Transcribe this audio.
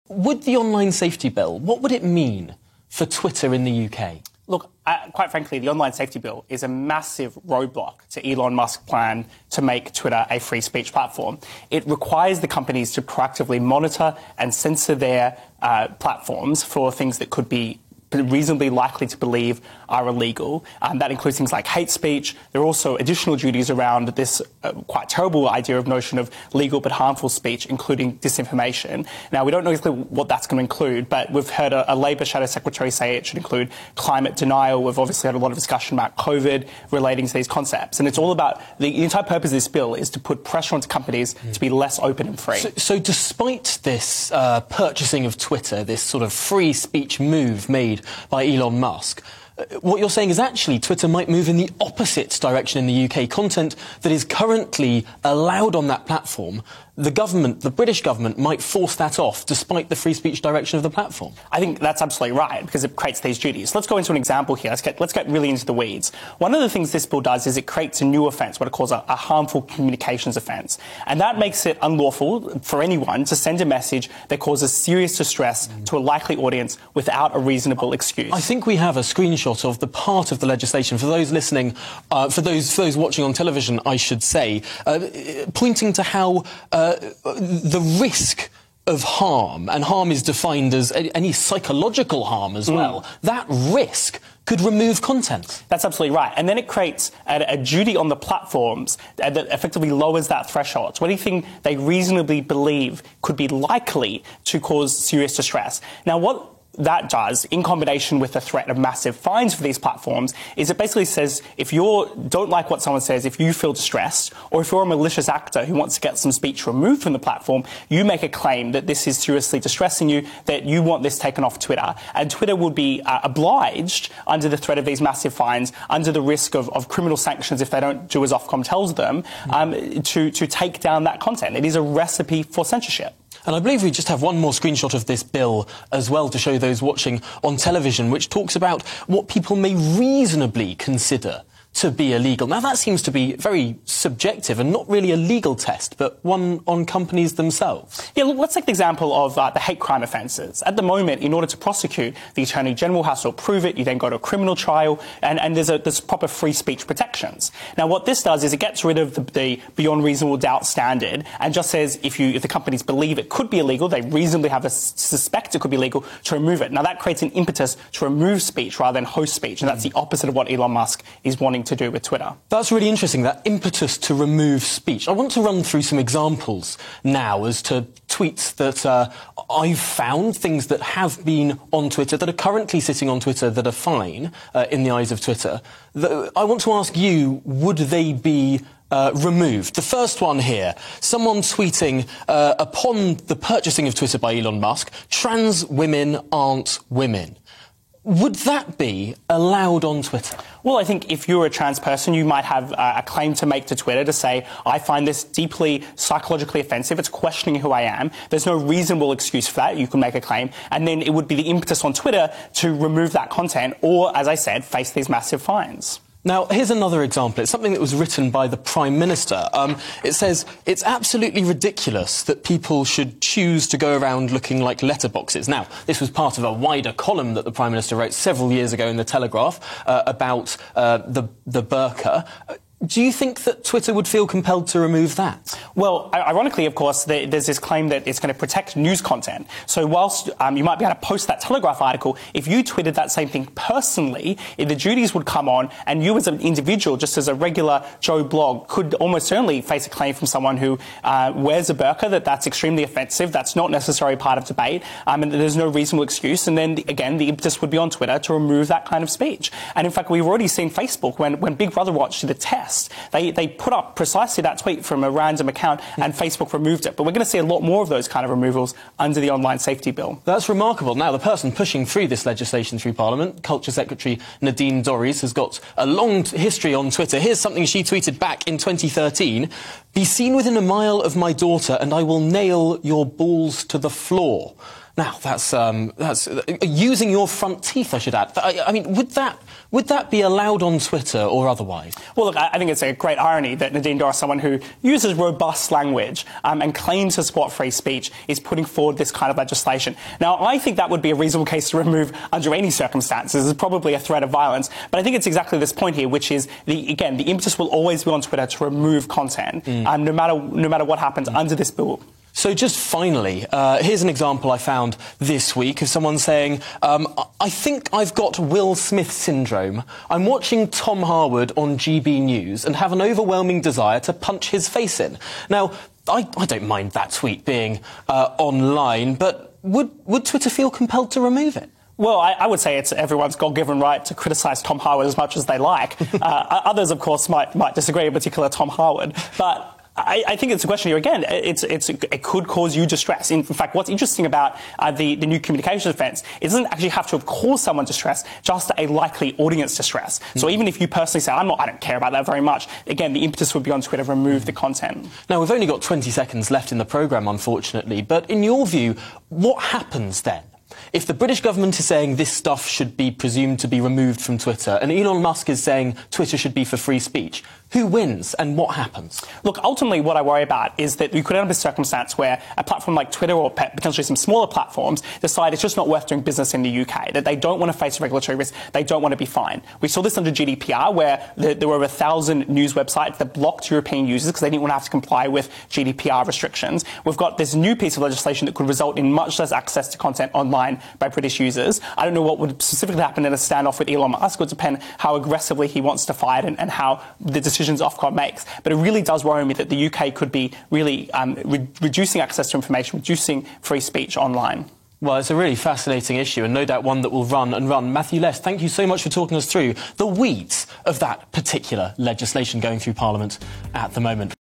Would the online safety bill, what would it mean for Twitter in the UK? Look, quite frankly, the online safety bill is a massive roadblock to Elon Musk's plan to make Twitter a free speech platform. It requires the companies to proactively monitor and censor their platforms for things that could be reasonably likely to believe are illegal. That includes things like hate speech. There are also additional duties around this quite terrible notion of legal but harmful speech, including disinformation. Now, we don't know exactly what that's going to include, but we've heard a Labor Shadow Secretary say it should include climate denial. We've obviously had a lot of discussion about COVID relating to these concepts. And it's all about the entire purpose of this bill is to put pressure onto companies to be less open and free. So despite this purchasing of Twitter, this sort of free speech move made by Elon Musk, what you're saying is actually Twitter might move in the opposite direction in the UK. Content that is currently allowed on that platform, the government, the British government, might force that off despite the free speech direction of the platform. I think that's absolutely right, because it creates these duties. Let's go into an example here. Let's get really into the weeds. One of the things this bill does is it creates a new offence, what it calls a harmful communications offence. And that makes it unlawful for anyone to send a message that causes serious distress to a likely audience without a reasonable excuse. I think we have a screenshot of the part of the legislation, for those listening, for those watching on television, I should say, pointing to how the risk of harm, and harm is defined as any psychological harm as well, that risk could remove content. That's absolutely right. And then it creates a duty on the platforms that effectively lowers that threshold to anything they reasonably believe could be likely to cause serious distress. Now, what that does, in combination with the threat of massive fines for these platforms, is it basically says if you don't like what someone says, if you feel distressed, or if you're a malicious actor who wants to get some speech removed from the platform, you make a claim that this is seriously distressing you, that you want this taken off Twitter. And Twitter would be obliged, under the threat of these massive fines, under the risk of criminal sanctions if they don't do as Ofcom tells them, to take down that content. It is a recipe for censorship. And I believe we just have one more screenshot of this bill as well to show those watching on television, which talks about what people may reasonably consider to be illegal. Now, that seems to be very subjective and not really a legal test, but one on companies themselves. Yeah, look, let's take the example of the hate crime offences. At the moment, in order to prosecute, the Attorney General has to approve it. You then go to a criminal trial, and there's proper free speech protections. Now, what this does is it gets rid of the beyond reasonable doubt standard and just says if the companies believe it could be illegal, they reasonably have a suspect it could be illegal, to remove it. Now, that creates an impetus to remove speech rather than host speech, and that's the opposite of what Elon Musk is wanting to do with Twitter. That's really interesting, that impetus to remove speech. I want to run through some examples now as to tweets that I've found, things that have been on Twitter, that are currently sitting on Twitter, that are fine in the eyes of Twitter. I want to ask you, would they be removed? The first one here, someone tweeting upon the purchasing of Twitter by Elon Musk, trans women aren't women. Would that be allowed on Twitter? Well, I think if you're a trans person, you might have a claim to make to Twitter to say, I find this deeply psychologically offensive. It's questioning who I am. There's no reasonable excuse for that. You can make a claim. And then it would be the impetus on Twitter to remove that content or, as I said, face these massive fines. Now, here's another example. It's something that was written by the Prime Minister. It says, it's absolutely ridiculous that people should choose to go around looking like letterboxes. Now, this was part of a wider column that the Prime Minister wrote several years ago in the Telegraph about the burqa. Do you think that Twitter would feel compelled to remove that? Well, ironically, of course, there's this claim that it's going to protect news content. So whilst you might be able to post that Telegraph article, if you tweeted that same thing personally, the duties would come on, and you as an individual, just as a regular Joe Blog, could almost certainly face a claim from someone who wears a burqa, that's extremely offensive, that's not necessarily part of debate, and there's no reasonable excuse. And then, again, the impetus would be on Twitter to remove that kind of speech. And in fact, we've already seen Facebook, when Big Brother watched the test, they put up precisely that tweet from a random account and Facebook removed it. But we're going to see a lot more of those kind of removals under the online safety bill. That's remarkable. Now, the person pushing through this legislation through Parliament, Culture Secretary Nadine Dorries, has got a long history on Twitter. Here's something she tweeted back in 2013. Be seen within a mile of my daughter and I will nail your balls to the floor. Now, that's using your front teeth, I should add. I mean, would that be allowed on Twitter or otherwise? Well, look, I think it's a great irony that Nadine Dorries, someone who uses robust language and claims to support free speech, is putting forward this kind of legislation. Now, I think that would be a reasonable case to remove under any circumstances. It's probably a threat of violence. But I think it's exactly this point here, which is, the impetus will always be on Twitter to remove content, no matter what happens under this bill. So just finally, here's an example I found this week of someone saying, I think I've got Will Smith syndrome. I'm watching Tom Harwood on GB News and have an overwhelming desire to punch his face in. Now, I don't mind that tweet being online, but would Twitter feel compelled to remove it? Well, I would say it's everyone's God-given right to criticise Tom Harwood as much as they like. Others, of course, might disagree, in particular Tom Harwood. But I think it's a question here again. It could cause you distress. In fact, what's interesting about the new communications offence, it doesn't actually have to have caused someone distress, just a likely audience distress. So even if you personally say, I don't care about that very much, again, the impetus would be on Twitter to remove the content. Now, we've only got 20 seconds left in the programme, unfortunately, but in your view, what happens then? If the British government is saying this stuff should be presumed to be removed from Twitter, and Elon Musk is saying Twitter should be for free speech, who wins and what happens? Look, ultimately what I worry about is that you could end up in a circumstance where a platform like Twitter or potentially some smaller platforms decide it's just not worth doing business in the UK, that they don't want to face regulatory risk, they don't want to be fined. We saw this under GDPR, where there were over 1,000 news websites that blocked European users because they didn't want to have to comply with GDPR restrictions. We've got this new piece of legislation that could result in much less access to content online by British users. I don't know what would specifically happen in a standoff with Elon Musk. It would depend how aggressively he wants to fight and how the decisions Ofcom makes. But it really does worry me that the UK could be really reducing access to information, reducing free speech online. Well, it's a really fascinating issue and no doubt one that will run and run. Matthew Less, thank you so much for talking us through the weeds of that particular legislation going through Parliament at the moment.